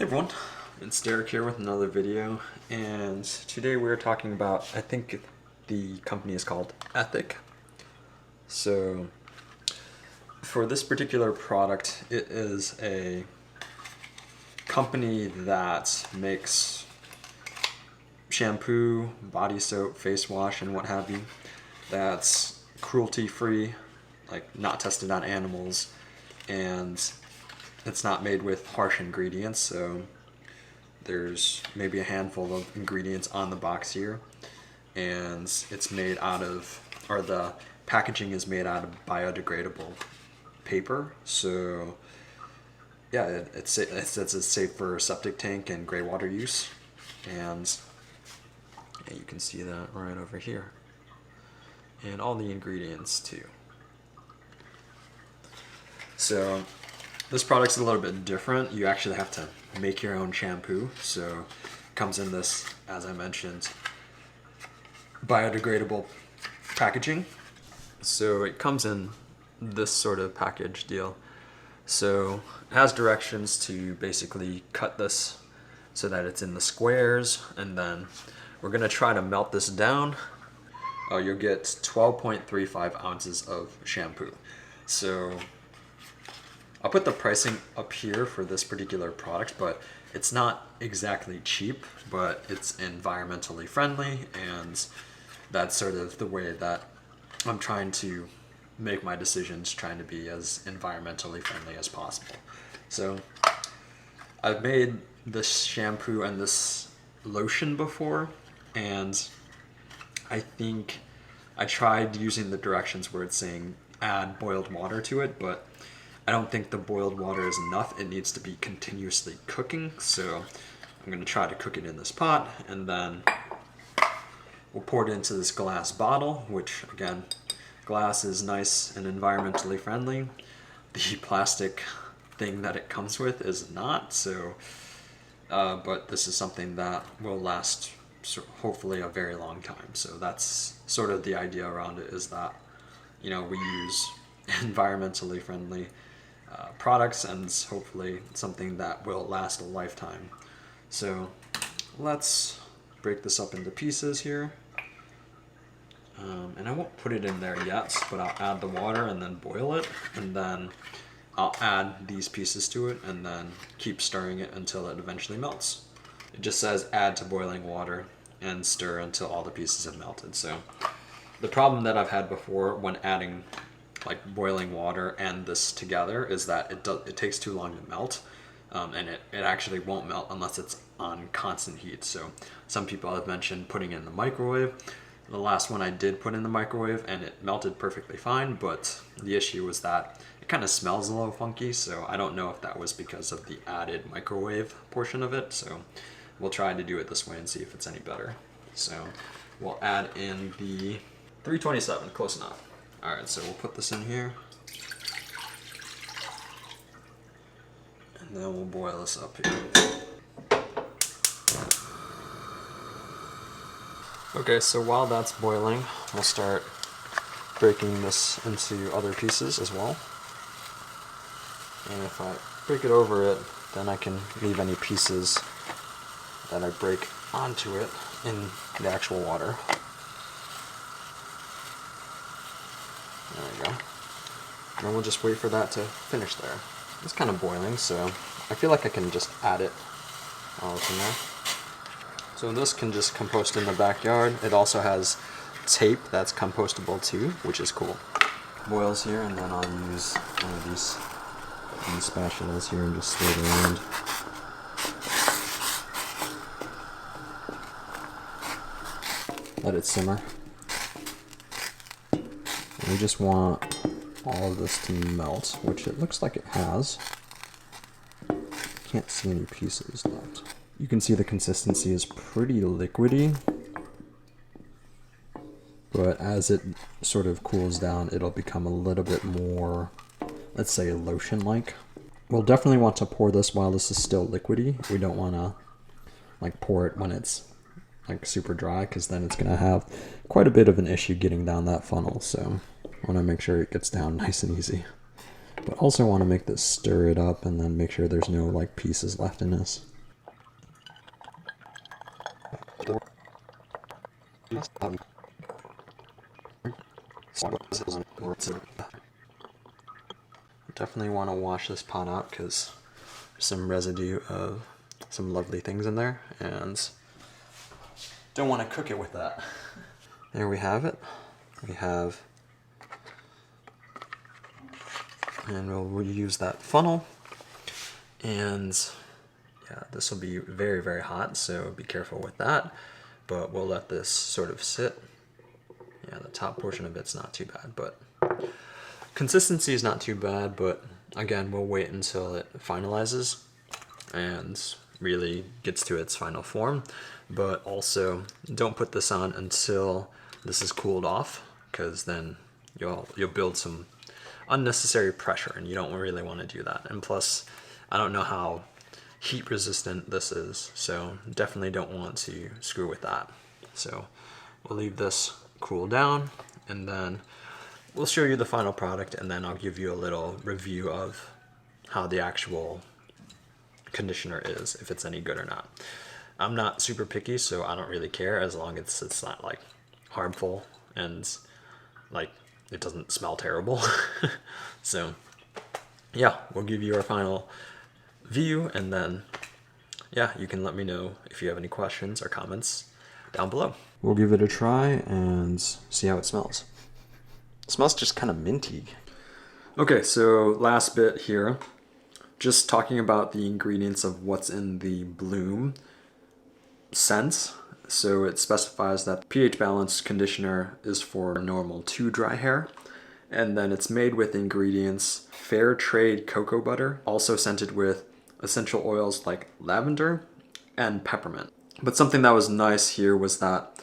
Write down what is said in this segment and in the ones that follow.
Hey everyone, it's Derek here with another video, and today we're talking about, I think the company is called Ethique. So for this particular product, it is a company that makes shampoo, body soap, face wash, and what have you, that's cruelty-free, like not tested on animals, and it's not made with harsh ingredients, so there's maybe a handful of ingredients on the box here, and it's made out of, or the packaging is made out of biodegradable paper. So yeah, it's safe for septic tank and gray water use, and yeah, you can see that right over here, and all the ingredients too. So this product's a little bit different. You actually have to make your own shampoo. So it comes in this, as I mentioned, biodegradable packaging. So it comes in this sort of package deal. So it has directions to basically cut this so that it's in the squares, and then we're gonna try to melt this down. You'll get 12.35 ounces of shampoo. So I'll put the pricing up here for this particular product, but it's not exactly cheap, but it's environmentally friendly, and that's sort of the way that I'm trying to make my decisions, trying to be as environmentally friendly as possible. So I've made this shampoo and this lotion before, and I think I tried using the directions where it's saying add boiled water to it, but I don't think the boiled water is enough. It needs to be continuously cooking, so I'm going to try to cook it in this pot, and then we'll pour it into this glass bottle, which again, glass is nice and environmentally friendly. The plastic thing that it comes with is not, so but this is something that will last hopefully a very long time. So that's sort of the idea around it, is that, you know, we use environmentally friendly products, and hopefully something that will last a lifetime. So let's break this up into pieces here. And I won't put it in there yet, but I'll add the water and then boil it, and then I'll add these pieces to it and then keep stirring it until it eventually melts. It just says add to boiling water and stir until all the pieces have melted. So the problem that I've had before when adding like boiling water and this together is that it takes too long to melt, and it actually won't melt unless it's on constant heat. So some people have mentioned putting it in the microwave. The last one I did put in the microwave and it melted perfectly fine, but the issue was that it kind of smells a little funky, so I don't know if that was because of the added microwave portion of it. So we'll try to do it this way and see if it's any better. So we'll add in the 327, close enough. All right, so we'll put this in here, and then we'll boil this up here. Okay, so while that's boiling, we'll start breaking this into other pieces as well. And if I break it over it, then I can leave any pieces that I break onto it in the actual water. There we go. And then we'll just wait for that to finish there. It's kind of boiling, so I feel like I can just add it while it's in there. So this can just compost in the backyard. It also has tape that's compostable too, which is cool. Boils here, and then I'll use one of these spatulas here and just stir it around. Let it simmer. And we just want all of this to melt, which it looks like it has. Can't see any pieces left. You can see the consistency is pretty liquidy, but as it sort of cools down, it'll become a little bit more, let's say, lotion-like. We'll definitely want to pour this while this is still liquidy. We don't want to like pour it when it's like super dry, because then it's going to have quite a bit of an issue getting down that funnel. So I want to make sure it gets down nice and easy. but also want to make this stir it up and then make sure there's no like pieces left in this. Definitely want to wash this pot out because there's some residue of some lovely things in there and don't want to cook it with that. There we have it. We have, and we'll use that funnel, and yeah, this will be very, very hot, so be careful with that, but we'll let this sort of sit. Yeah, the top portion of it's not too bad, but consistency is not too bad, but again, we'll wait until it finalizes and really gets to its final form. But also, don't put this on until this is cooled off, because then you'll build some unnecessary pressure, and you don't really want to do that. And plus, I don't know how heat resistant this is, so definitely don't want to screw with that. So we'll leave this cool down, and then we'll show you the final product, and then I'll give you a little review of how the actual conditioner is, if it's any good or not. I'm not super picky, so I don't really care as long as it's not like harmful and like it doesn't smell terrible. So yeah, we'll give you our final view, and then yeah, you can let me know if you have any questions or comments down below. We'll give it a try and see how it smells. It smells just kind of minty. Okay, so last bit here, just talking about the ingredients of what's in the Bloom scent. So it specifies that pH balanced conditioner is for normal to dry hair, and then it's made with ingredients fair trade cocoa butter, also scented with essential oils like lavender and peppermint. But something that was nice here was that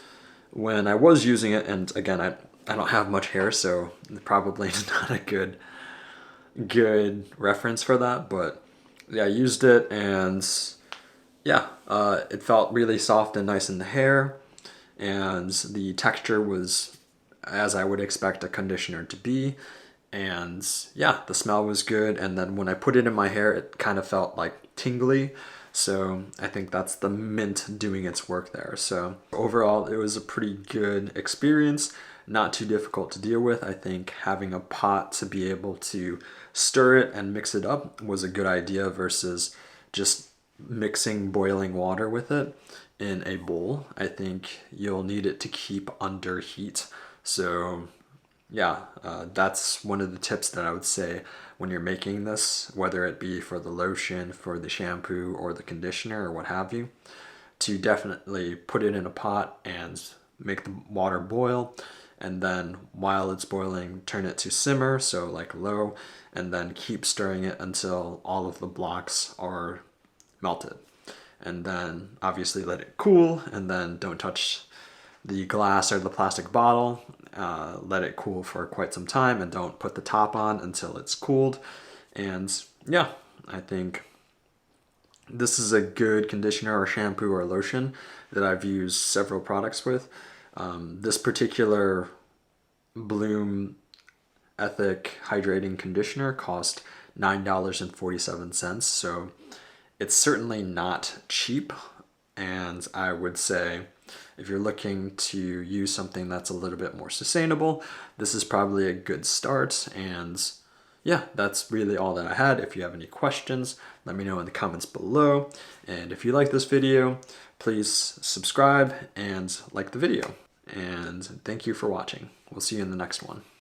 when I was using it, and again, I don't have much hair, so probably not a good reference for that, but yeah, I used it, and yeah, it felt really soft and nice in the hair, and the texture was as I would expect a conditioner to be, and yeah, the smell was good, and then when I put it in my hair, it kind of felt like tingly, so I think that's the mint doing its work there. So overall, it was a pretty good experience, not too difficult to deal with. I think having a pot to be able to stir it and mix it up was a good idea versus just mixing boiling water with it in a bowl. I think you'll need it to keep under heat. So yeah, that's one of the tips that I would say when you're making this, whether it be for the lotion, for the shampoo, or the conditioner, or what have you, to definitely put it in a pot and make the water boil, and then while it's boiling, turn it to simmer, so like low, and then keep stirring it until all of the blocks are melted. And then obviously let it cool, and then don't touch the glass or the plastic bottle. Let it cool for quite some time, and don't put the top on until it's cooled. And yeah, I think this is a good conditioner or shampoo or lotion that I've used several products with. This particular Bloom Ethique hydrating conditioner cost $9.47, so it's certainly not cheap, and I would say if you're looking to use something that's a little bit more sustainable, this is probably a good start. And yeah, that's really all that I had. If you have any questions, let me know in the comments below. And if you like this video, please subscribe and like the video. And thank you for watching. We'll see you in the next one.